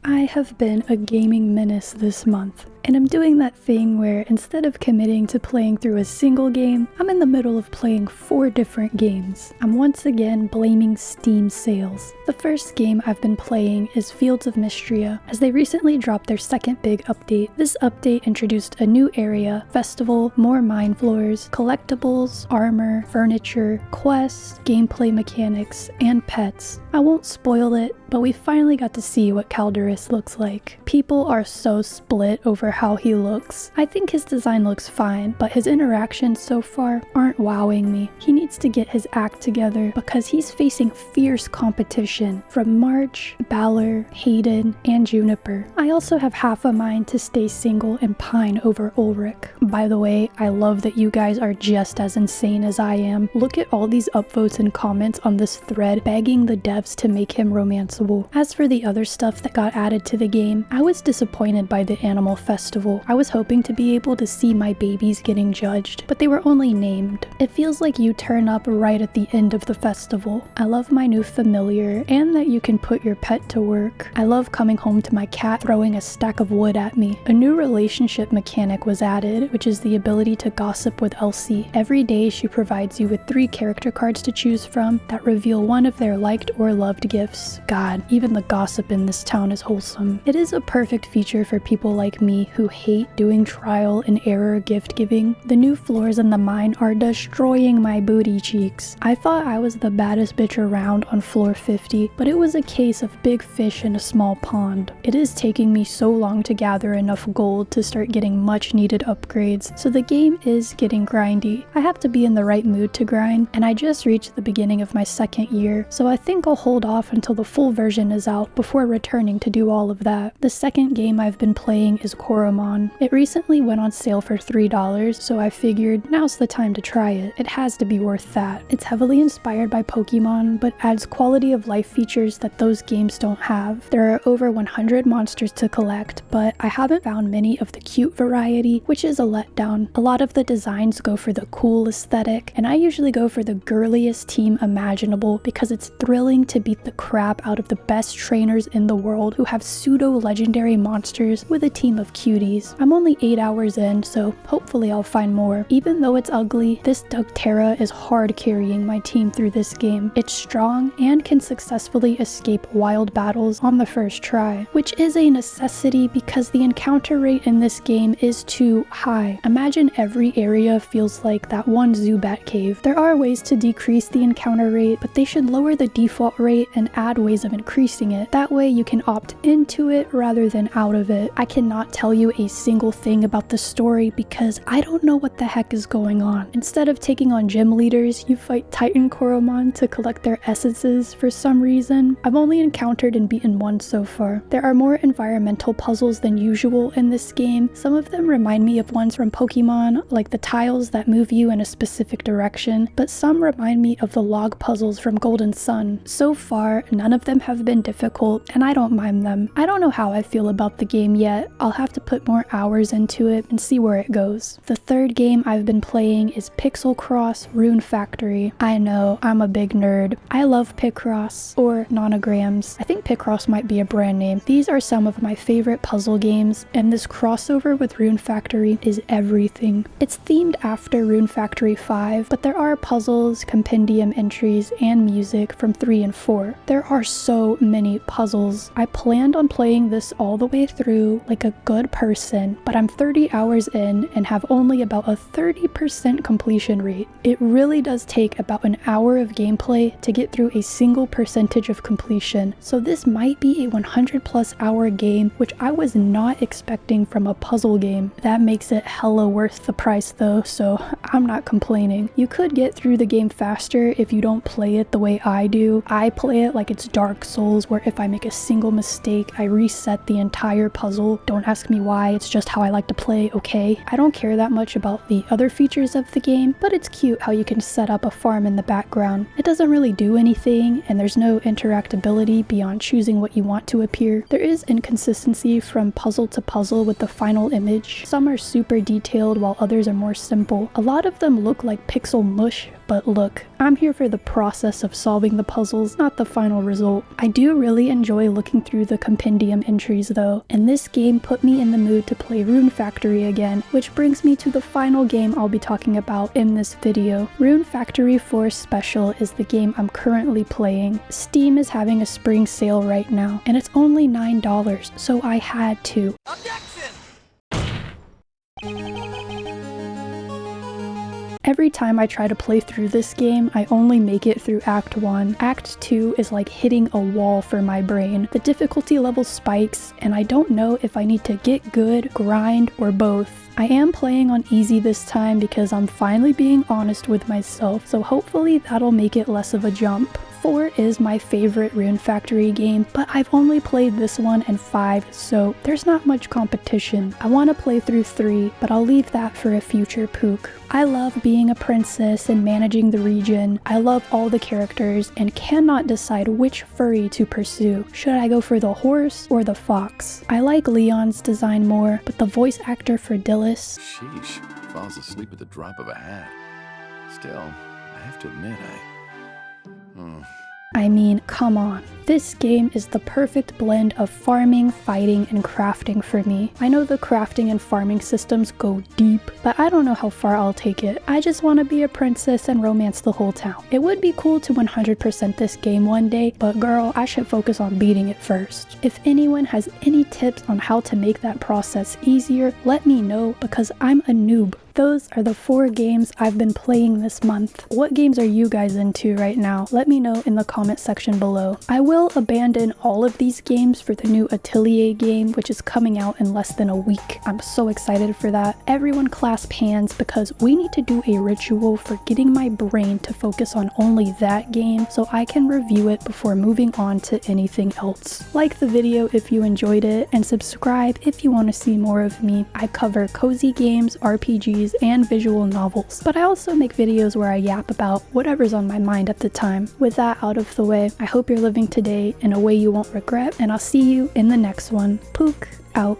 I have been a gaming menace this month, and I'm doing that thing where instead of committing to playing through a single game, I'm in the middle of playing 4 different games. I'm once again blaming Steam sales. The first game I've been playing is Fields of Mystria, as they recently dropped their second big update. This update introduced a new area, festival, more mine floors, collectibles, armor, furniture, quests, gameplay mechanics, and pets. I won't spoil it, but we finally got to see what Calderus looks like. People are so split over how he looks. I think his design looks fine, but his interactions so far aren't wowing me. He needs to get his act together because he's facing fierce competition from March, Balor, Hayden, and Juniper. I also have half a mind to stay single and pine over Ulrich. By the way, I love that you guys are just as insane as I am. Look at all these upvotes and comments on this thread begging the devs to make him romanceable. As for the other stuff that got added to the game, I was disappointed by the animal festival. I was hoping to be able to see my babies getting judged, but they were only named. It feels like you turn up right at the end of the festival. I love my new familiar and that you can put your pet to work. I love coming home to my cat throwing a stack of wood at me. A new relationship mechanic was added, which is the ability to gossip with Elsie. Every day she provides you with 3 character cards to choose from that reveal one of their liked or loved gifts. God, even the gossip in this town is wholesome. It is a perfect feature for people like me who hate doing trial and error gift giving. The new floors in the mine are destroying my booty cheeks. I thought I was the baddest bitch around on floor 50, but it was a case of big fish in a small pond. It is taking me so long to gather enough gold to start getting much needed upgrades, so the game is getting grindy. I have to be in the right mood to grind, and I just reached the beginning of my 2nd year, so I think I'll hold off until the full version is out before returning to do all of that. The second game I've been playing is Koromon. It recently went on sale for $3, so I figured now's the time to try it. It has to be worth that. It's heavily inspired by Pokemon, but adds quality of life features that those games don't have. There are over 100 monsters to collect, but I haven't found many of the cute variety, which is a letdown. A lot of the designs go for the cool aesthetic, and I usually go for the girliest team imaginable because it's thrilling to beat the crap out of the best trainers in the world who have pseudo-legendary monsters with a team of cuties. I'm only 8 hours in, so hopefully I'll find more. Even though it's ugly, this Dugterra is hard carrying my team through this game. It's strong and can successfully escape wild battles on the first try, which is a necessity because the encounter rate in this game is too high. Imagine every area feels like that one Zubat cave. There are ways to decrease the encounter rate, but they should lower the default rate and add ways of increasing it. That way you can opt into it rather than out of it. I cannot tell you a single thing about the story because I don't know what the heck is going on. Instead of taking on gym leaders, you fight Titan Koromon to collect their essences for some reason. I've only encountered and beaten one so far. There are more environmental puzzles than usual in this game. Some of them remind me of ones from Pokemon, like the tiles that move you in a specific direction, but some remind me of the log puzzles from Golden Sun. So far, none of them have been difficult, and I don't mind them. I don't know how I feel about the game yet. I'll have to put more hours into it and see where it goes. The third game I've been playing is Pixel Cross Rune Factory. I know, I'm a big nerd. I love Picross, or Nonograms. I think Picross might be a brand name. These are some of my favorite puzzle games, and this crossover with Rune Factory is everything. It's themed after Rune Factory 5, but there are puzzles, compendium entries, and music from 3 and 4. There are so many puzzles. I planned on playing this all the way through like a good person, but I'm 30 hours in and have only about a 30% completion rate. It really does take about an hour of gameplay to get through a single percentage of completion, so this might be a 100+ hour game, which I was not expecting from a puzzle game. That makes it hella worth the price though, so I'm not complaining. You could get through the game faster if you don't play it the way I do. I play it like it's Dark Souls, where if I make a single mistake, I reset the entire puzzle. Don't ask me why, it's just how I like to play, okay? I don't care that much about the other features of the game, but it's cute how you can set up a farm in the background. It doesn't really do anything, and there's no interactability beyond choosing what you want to appear. There is inconsistency from puzzle to puzzle with the final image. Some are super detailed while others are more simple. A lot of them look like pixel mush, but look, I'm here for the process of solving the puzzles, not the final result. I do really enjoy looking through the compendium entries though, and this game put me in the mood to play Rune Factory again, which brings me to the final game I'll be talking about in this video. Rune Factory 4 Special is the game I'm currently playing. Steam is having a spring sale right now, and it's only $9, so I had to. Objection! Every time I try to play through this game, I only make it through Act 1. Act 2 is like hitting a wall for my brain. The difficulty level spikes, and I don't know if I need to get good, grind, or both. I am playing on easy this time because I'm finally being honest with myself, so hopefully that'll make it less of a jump. 4 is my favorite Rune Factory game, but I've only played this one and 5, so there's not much competition. I want to play through 3, but I'll leave that for a future Pook. I love being a princess and managing the region. I love all the characters and cannot decide which furry to pursue. Should I go for the horse or the fox? I like Leon's design more, but the voice actor for Dillis... Sheesh, falls asleep at the drop of a hat. Still, I have to admit, I mean, come on. This game is the perfect blend of farming, fighting, and crafting for me. I know the crafting and farming systems go deep, but I don't know how far I'll take it. I just want to be a princess and romance the whole town. It would be cool to 100% this game one day, but girl, I should focus on beating it first. If anyone has any tips on how to make that process easier, let me know because I'm a noob. Those are the 4 games I've been playing this month. What games are you guys into right now? Let me know in the comment section below. I will abandon all of these games for the new Atelier game, which is coming out in less than a week. I'm so excited for that. Everyone clasp hands because we need to do a ritual for getting my brain to focus on only that game so I can review it before moving on to anything else. Like the video if you enjoyed it, and subscribe if you want to see more of me. I cover cozy games, RPGs, and visual novels, but I also make videos where I yap about whatever's on my mind at the time. With that out of the way, I hope you're living today in a way you won't regret, and I'll see you in the next one. Pook out.